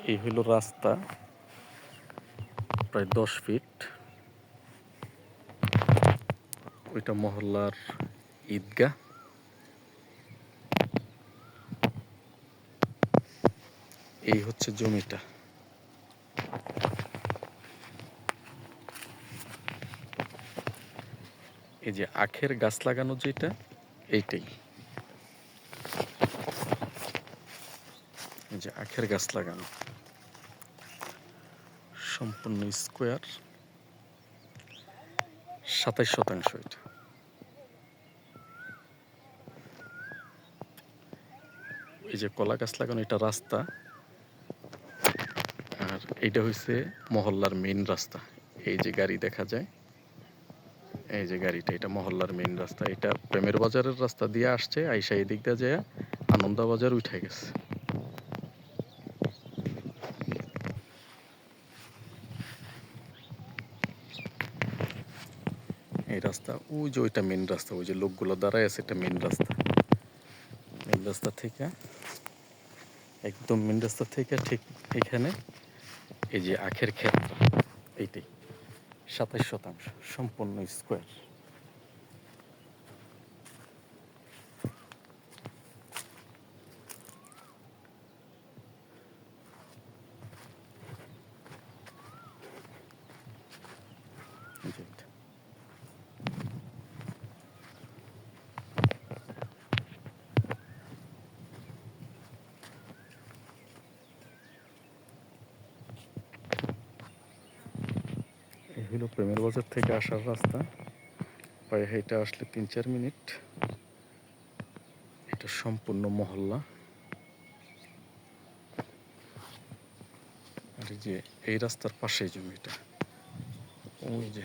এই হলো রাস্তা, প্রায় 10 ফিট। ওইটা মহল্লার ঈদগাহ। এই হচ্ছে জমিটা। এই যে আখের গাছ লাগানো যেটা, এইটাই। এই যে আখের গাছ লাগানো, সম্পূর্ণ স্কোয়ার, 27% এটা। এই যে কলা গাছ লাগানো, এটা রাস্তা। আর এইটা হচ্ছে মহল্লার মেইন রাস্তা। এই যে গাড়ি দেখা যায়, এই যে গাড়িটা, এটা মহল্লার মেইন রাস্তা। এটা প্রেমের বাজারের রাস্তা দিয়ে আসছে, আইসা এই দিক দিয়ে যায় আনন্দা বাজার উঠে গেছে। এই রাস্তা, ওই যে ওইটা মেইন রাস্তা, ওই যে লোকগুলো দাঁড়ায় আছে, এটা মেইন রাস্তা। মেইন রাস্তা থেকে একদম মেইন রাস্তা থেকে ঠিক এখানে এই যে আখের ক্ষেতটা, এইটাই 27% সম্পূর্ণ স্কোয়ার। এই হলো প্রেমের বাজার থেকে আসার রাস্তা। পায়ে হেঁটে আসলে 3-4 মিনিট। এটা সম্পূর্ণ মহল্লা। আর এই যে এই রাস্তার পাশেই জমিটা, ওই যে